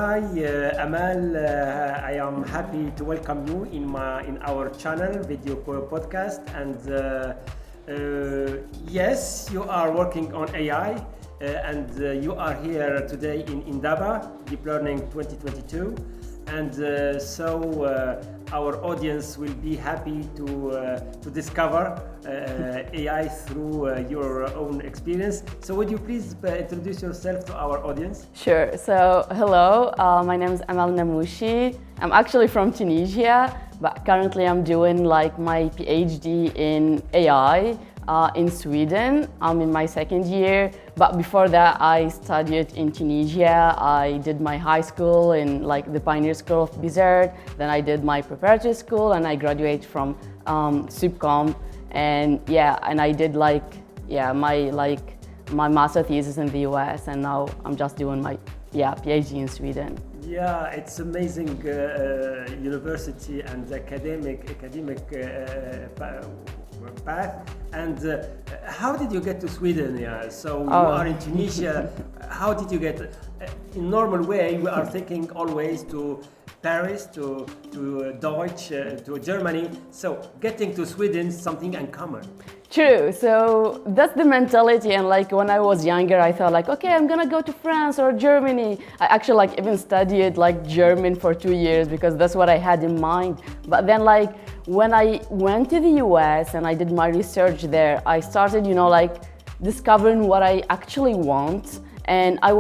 Hi, Amal. I am happy to welcome you in our channel, video podcast. And yes, you are working on AI, and you are here today in INDABA, Deep Learning 2022. And our audience will be happy to discover AI through your own experience. So would you please introduce yourself to our audience? Sure. So hello, my name is Amal Namouchi. I'm actually from Tunisia, but currently I'm doing like my PhD in AI in Sweden. I'm in my second year, but before that I studied in Tunisia. I did my high school in like the Pioneer School of Bizard. Then I did my preparatory school and I graduated from Subcom. And I did my master thesis in the US, and now I'm just doing my PhD in Sweden. Yeah, it's amazing university and academic path. And how did you get to Sweden? Yeah, so you are in Tunisia. How did you get? In normal way, we are thinking always to Paris, to Deutsch, to Germany. So getting to Sweden is something uncommon. True. So that's the mentality. And like when I was younger, I thought like, okay, I'm gonna go to France or Germany. I actually like even studied like German for 2 years because that's what I had in mind. But then like when I went to the US and I did my research there, I started, like discovering what I actually want. And I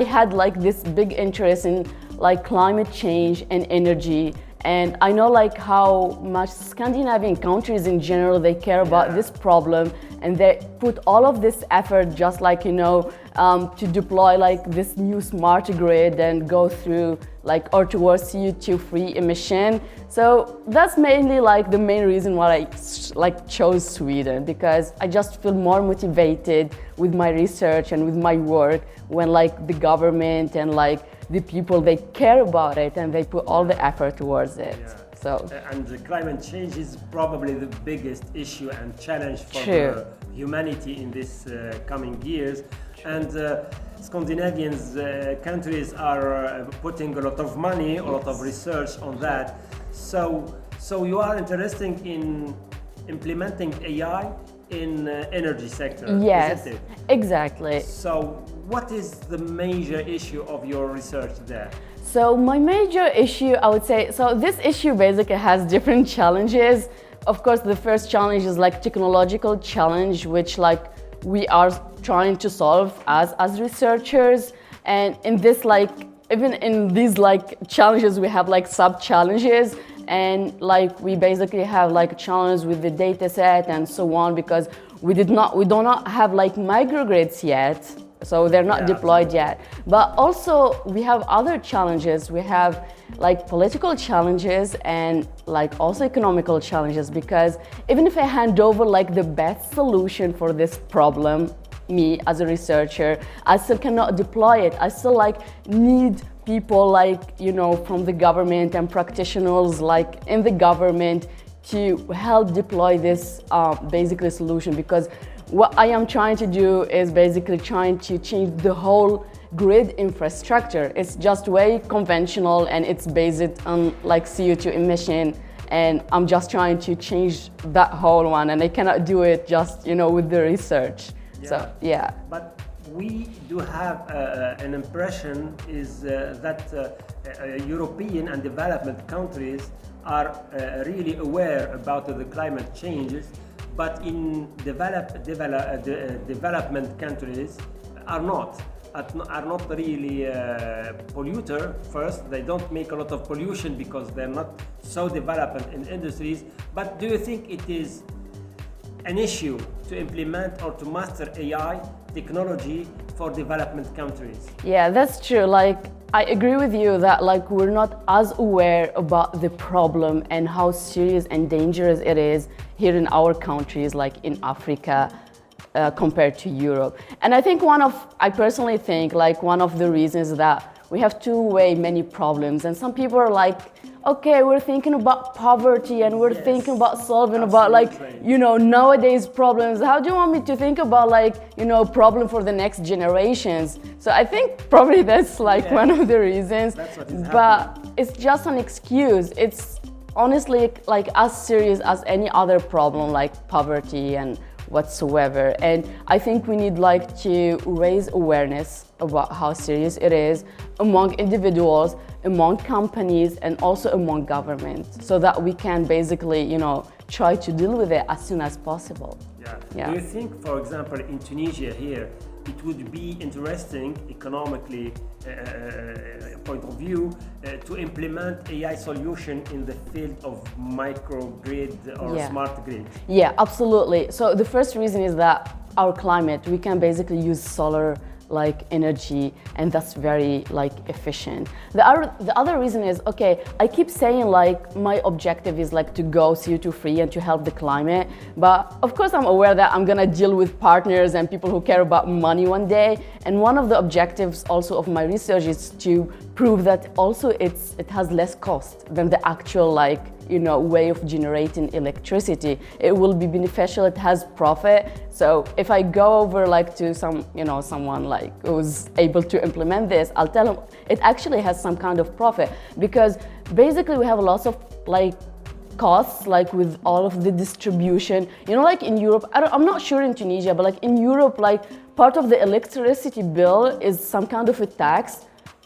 had like this big interest in like climate change and energy. And I know like how much Scandinavian countries in general, they care about this problem, and they put all of this effort just like, to deploy like this new smart grid and go through like or towards CO2 free emission. So that's mainly like the main reason why I like chose Sweden, because I just feel more motivated with my research and with my work when like the government and like the people, they care about it and they put all the effort towards it. And the climate change is probably the biggest issue and challenge for humanity in this coming years. And Scandinavian countries are putting a lot of money, a lot of research on that. So you are interested in implementing AI in energy sector, yes, isn't it? Exactly. So what is the major issue of your research there? So my major issue, I would say, so this issue basically has different challenges. Of course, the first challenge is like technological challenge, which like we are trying to solve as researchers. And in this like, even in these like challenges, we have like sub challenges. And like we basically have like challenges with the data set and so on, because we do not have like microgrids yet. So they're not deployed yet. But also we have other challenges. We have like political challenges and like also economical challenges, because even if I hand over like the best solution for this problem, me as a researcher, I still cannot deploy it. I still like need people like, from the government and practitioners like in the government to help deploy this basically solution, because what I am trying to do is basically trying to change the whole grid infrastructure. It's just way conventional and it's based on like CO2 emission, and I'm just trying to change that whole one, and I cannot do it just with the research. But we do have an impression is that European and development countries are really aware about the climate changes, but in development countries are not really polluter. First, they don't make a lot of pollution because they're not so developed in industries. But do you think it is an issue to implement or to master AI technology for development countries? Yeah, that's true. Like, I agree with you that like we're not as aware about the problem and how serious and dangerous it is here in our countries, like in Africa, compared to Europe. And I think I personally think like one of the reasons that we have many problems, and some people are like, okay, we're thinking about poverty and we're Yes, thinking about solving about like, absolutely. you know, nowadays problems. How do you want me to think about like, you know, problem for the next generations? So I think probably that's like Yeah. one of the reasons. That's what is But happening. it's just an excuse. It's honestly like as serious as any other problem like poverty and whatsoever. And I think we need like to raise awareness about how serious it is among individuals, among companies, and also among governments, so that we can basically, you know, try to deal with it as soon as possible. Yeah. Do you think, for example, in Tunisia here, it would be interesting economically point of view to implement AI solution in the field of microgrid or Yeah. smart grid? Yeah, absolutely. So the first reason is that our climate, we can basically use solar like energy, and that's very like efficient. The other reason is, okay, I keep saying like my objective is like to go CO2 free and to help the climate, but of course I'm aware that I'm gonna deal with partners and people who care about money one day, and one of the objectives also of my research is to prove that also it has less cost than the actual like, you know, way of generating electricity. It will be beneficial, it has profit. So if I go over like to some, you know, someone like who's able to implement this, I'll tell them it actually has some kind of profit, because basically we have lots of like costs like with all of the distribution. You know, like in Europe, I'm not sure in Tunisia, but like in Europe, like part of the electricity bill is some kind of a tax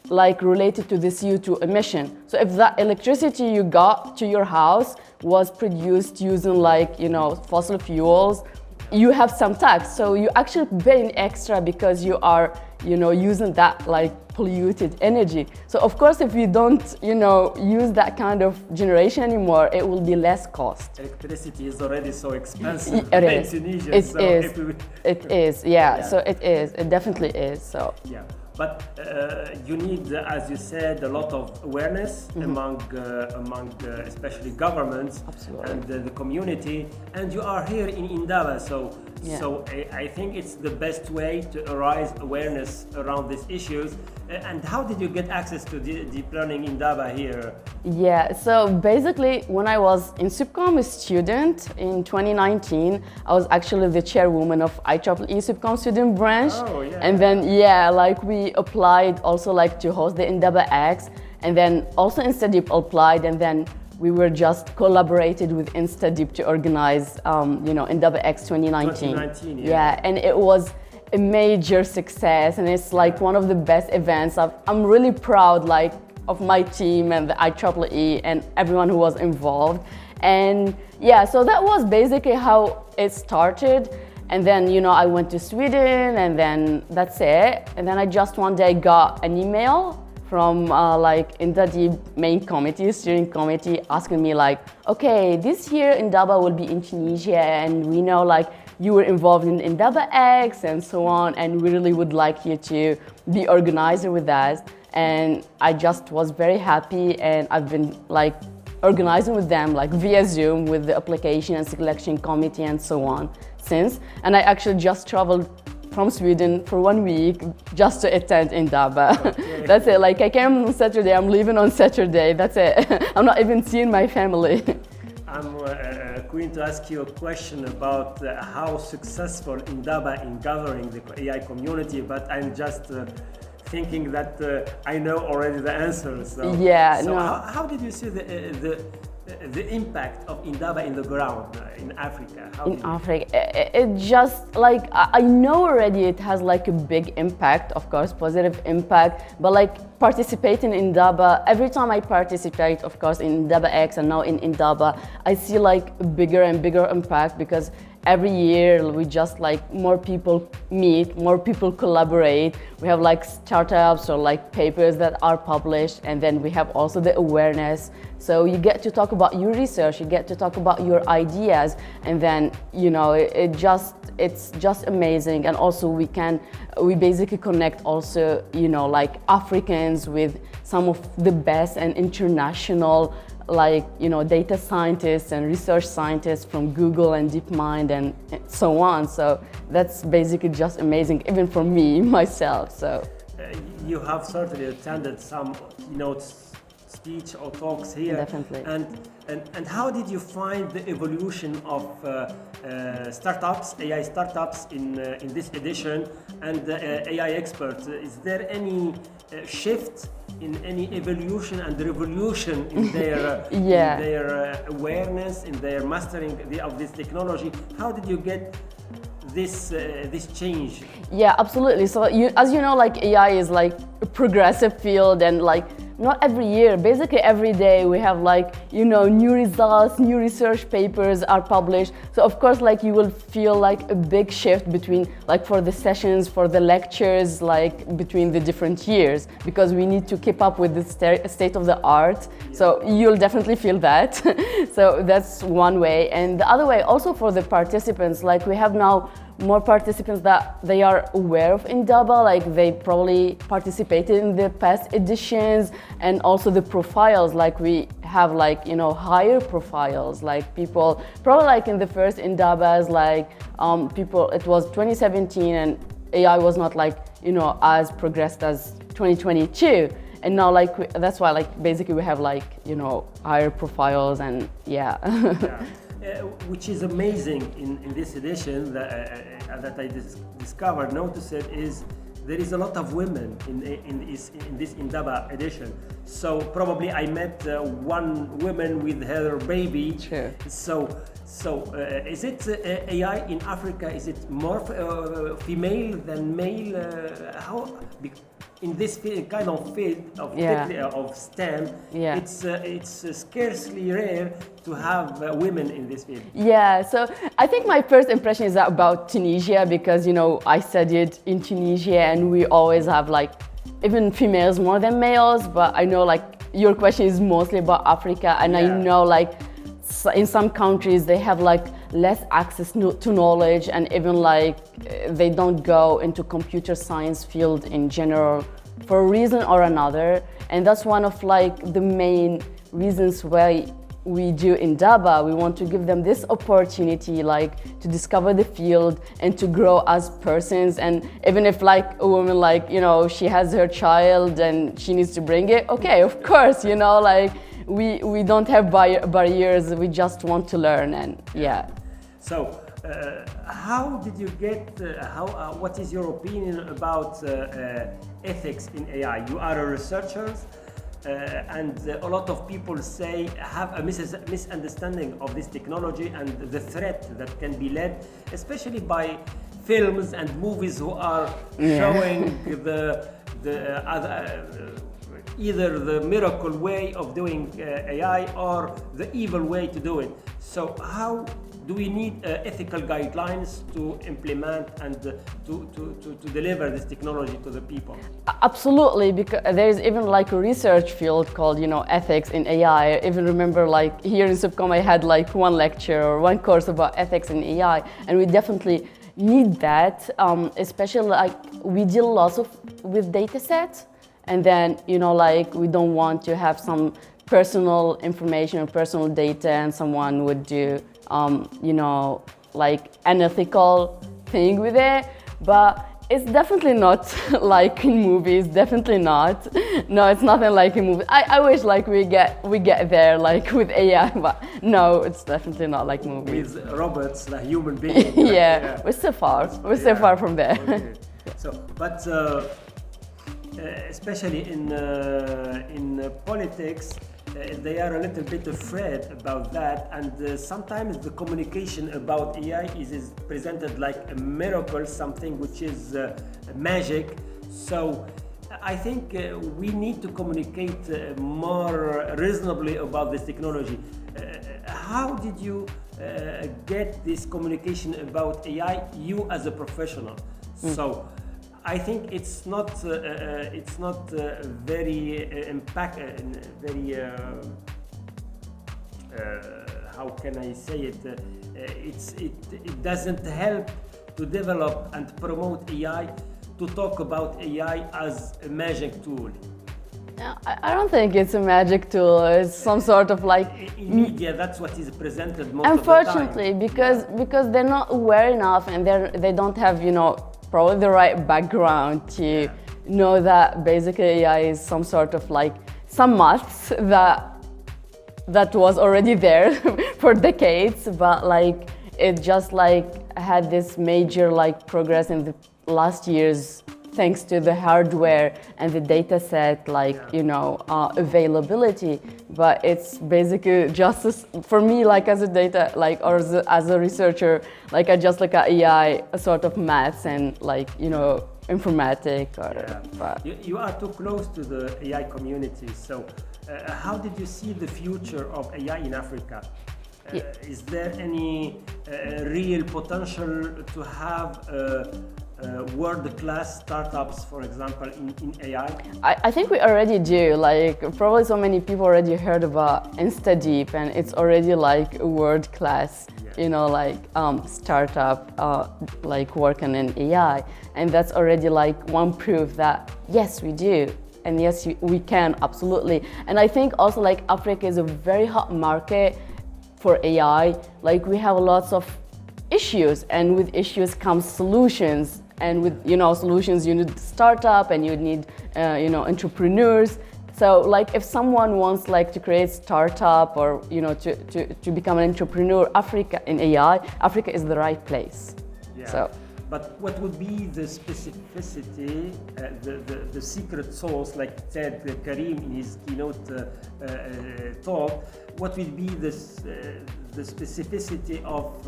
like related to the CO2 emission. So if that electricity you got to your house was produced using like, you know, fossil fuels, you have some tax. So you actually pay extra because you are, you know, using that like polluted energy. So of course, if you don't, you know, use that kind of generation anymore, it will be less cost. Electricity is already so expensive It in is. Tunisia. It so is. if we- It is. Yeah. Yeah. So it is. It definitely is. So. Yeah, but you need, as you said, a lot of awareness among especially governments Absolutely. and the community. And you are here in Indaba, so Yeah. so I think it's the best way to raise awareness around these issues. And how did you get access to deep learning Indaba here? Yeah, so basically when I was in Subcom a student in 2019, I was actually the chairwoman of IEEE Subcom student branch. Oh, yeah. And then, yeah, like we applied also like to host the INDABA X, and then also InstaDeep applied, and then we were just collaborated with InstaDeep to organize, you know, INDABA X 2019. 2019, yeah. Yeah, and it was a major success, and it's like one of the best events. I'm really proud like of my team and the IEEE and everyone who was involved. And yeah, so that was basically how it started. And then, you know, I went to Sweden, and then that's it. And then I just one day got an email from like INDADEEP main committee, steering committee, asking me like, okay, this year INDABA will be in Tunisia, and we know like you were involved in INDABA X and so on, and we really would like you to be organizer with us. And I just was very happy, and I've been like organizing with them like via Zoom with the application and selection committee and so on since. And I actually just traveled from Sweden for 1 week just to attend INDABA. Okay. That's it. Like I came on Saturday, I'm leaving on Saturday. That's it. I'm not even seeing my family. I'm going to ask you a question about how successful INDABA in gathering the AI community, but I'm just thinking that I know already the answer. So, Yeah, so no. how did you see the impact of INDABA in the ground in Africa? How In did you- Africa, it just like I know already it has like a big impact, of course, positive impact, but like participating in INDABA, every time I participate, of course, in INDABA X and now in INDABA, I see like a bigger and bigger impact, because every year we just like more people meet, more people collaborate. We have like startups or like papers that are published, and then we have also the awareness. So you get to talk about your research, you get to talk about your ideas, and then, you know, it's just amazing. And also we basically connect also, you know, like Africans with some of the best and international, like, you know, data scientists and research scientists from Google and DeepMind and so on. So that's basically just amazing, even for me, myself. So you have certainly attended some keynote speech or talks here. Definitely. And how did you find the evolution of startups, AI startups in this edition, and AI experts? Is there any shift in any evolution and revolution in their, in their awareness, in their mastering of this technology? How did you get this change? Yeah, absolutely. So as you know, like AI is like a progressive field, and like not every year, basically every day we have like, you know, new results, new research papers are published. So of course, like you will feel like a big shift between like for the sessions, for the lectures, like between the different years, because we need to keep up with the state of the art. Yeah. So you'll definitely feel that. So that's one way. And the other way also for the participants, like we have now more participants that they are aware of INDABA, like they probably participated in the past editions, and also the profiles, like we have like, you know, higher profiles, like people probably like in the first INDABAs, like people, it was 2017 and AI was not like, you know, as progressed as 2022. And now like, that's why like basically we have like, you know, higher profiles and yeah. Which is amazing in this edition that I discovered, noticed is there is a lot of women in this INDABA edition. So probably I met one woman with her baby. Sure. So is it AI in Africa? Is it more female than male? How? In this kind of field of STEM, it's scarcely rare to have women in this field. Yeah, so I think my first impression is about Tunisia, because, you know, I studied in Tunisia and we always have like even females more than males, but I know like your question is mostly about Africa, and I know like in some countries they have like less access to knowledge, and even like they don't go into computer science field in general for a reason or another. And that's one of like the main reasons why we do INDABA. We want to give them this opportunity like to discover the field and to grow as persons. And even if like a woman, like, you know, she has her child and she needs to bring it, okay, of course, you know, like we don't have barriers, we just want to learn. And yeah. So how did you get, what is your opinion about ethics in AI? You are a researcher, and a lot of people have a misunderstanding of this technology and the threat that can be led, especially by films and movies who are showing either the miracle way of doing AI or the evil way to do it. So how do we need ethical guidelines to implement and to deliver this technology to the people? Absolutely, because there is even like a research field called, you know, ethics in AI. I even remember like here in Subcom I had like one lecture or one course about ethics in AI, and we definitely need that, especially like we deal lots with data sets, and then, you know, like we don't want to have some personal information or personal data and someone would do you know, like unethical thing with it. But it's definitely not like in movies, definitely not. No, it's nothing like in movies. I wish like we get there like with AI, but no, it's definitely not like movies. With robots, like human beings. Yeah, we're still far. We're still far from there. Okay. So, but especially in politics, they are a little bit afraid about that, and sometimes the communication about AI is presented like a miracle, something which is magic. So I think we need to communicate more reasonably about this technology. How did you get this communication about AI, you as a professional? So I think it's not very how can I say it? It doesn't help to develop and promote AI, to talk about AI as a magic tool. I don't think it's a magic tool. It's some sort of like in media. That's what is presented most unfortunately, of the time. because they're not aware enough, and they don't have, you know, probably the right background to know that basically AI is some sort of like some maths that was already there for decades, but like it just like had this major like progress in the last years thanks to the hardware and the data set, like, you know, availability. But it's basically just for me, like as a data, like, or as a researcher, like I just look at AI, a sort of maths and like, you know, informatics. Or, but you are too close to the AI community. So how did you see the future of AI in Africa? Is there any real potential to have world-class startups, for example, in AI? I think we already do. Like probably so many people already heard about InstaDeep, and it's already like a world-class, you know, like startup like working in AI, and that's already like one proof that yes, we do. And yes, we can, absolutely. And I think also like Africa is a very hot market for AI. Like we have lots of issues, and with issues comes solutions. And with, you know, solutions, you need startup and you need, you know, entrepreneurs. So like if someone wants like to create startup or, you know, to become an entrepreneur, Africa in AI, Africa is the right place. Yeah. So. But what would be the specificity, the secret sauce, like said Karim in his keynote talk, what would be the specificity of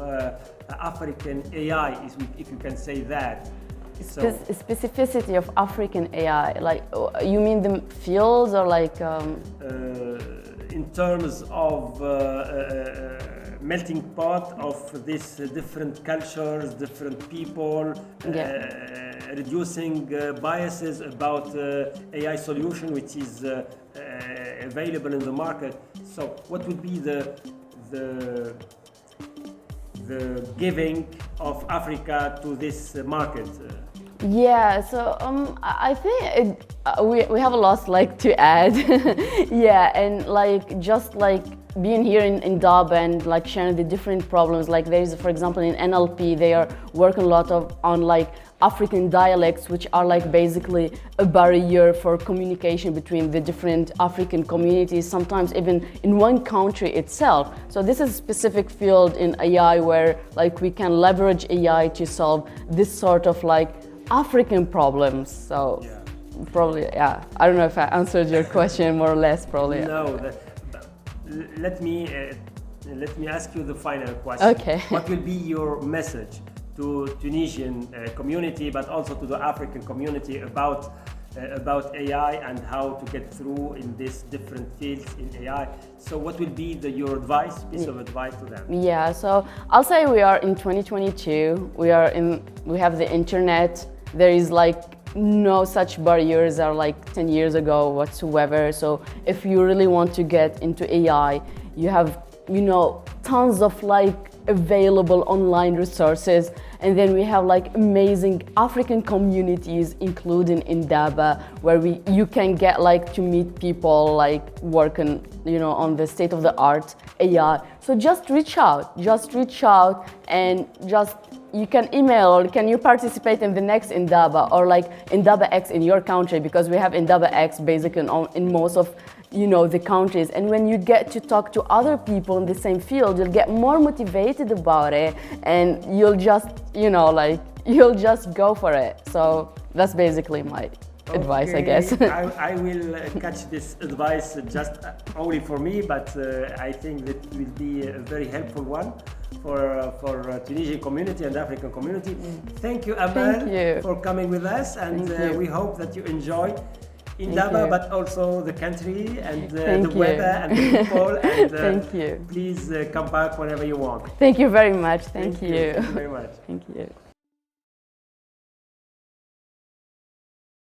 African AI, if you can say that? Specificity of African AI, like you mean the fields or like? In terms of melting pot of these different cultures, different people, reducing biases about AI solution which is available in the market. So what would be the giving of Africa to this market? Yeah, so I think we have a lot like to add. Yeah, and like just like being here in INDABA and like sharing the different problems. Like there's, for example, in NLP, they are working a lot on like African dialects, which are like basically a barrier for communication between the different African communities, sometimes even in one country itself. So this is a specific field in AI where like we can leverage AI to solve this sort of like African problems. So probably, yeah, I don't know if I answered your question more or less, probably. No, let me ask you the final question. Okay. What will be your message to Tunisian community, but also to the African community about AI and how to get through in these different fields in AI? So what will be your piece of advice to them? Yeah, so I'll say we are in 2022. We have the internet. There is like no such barriers are like 10 years ago whatsoever. So if you really want to get into AI, you have, you know, tons of like available online resources, and then we have like amazing African communities, including INDABA, where you can get like to meet people like working, you know, on the state of the art AI. So just reach out and just you can email, or can you participate in the next INDABA or like INDABA X in your country, because we have INDABA X basically in most of, you know, the countries. And when you get to talk to other people in the same field, you'll get more motivated about it, and you'll just, you know, like you'll just go for it. So that's basically my advice, I guess. I will catch this advice just only for me, but I think that will be a very helpful one for Tunisian community and African community. Thank you, Amal, for coming with us, and we hope that you enjoy INDABA, but also the country and the weather and the people. And thank you. Please come back whenever you want. Thank you very much. Thank you. Thank you very much. Thank you.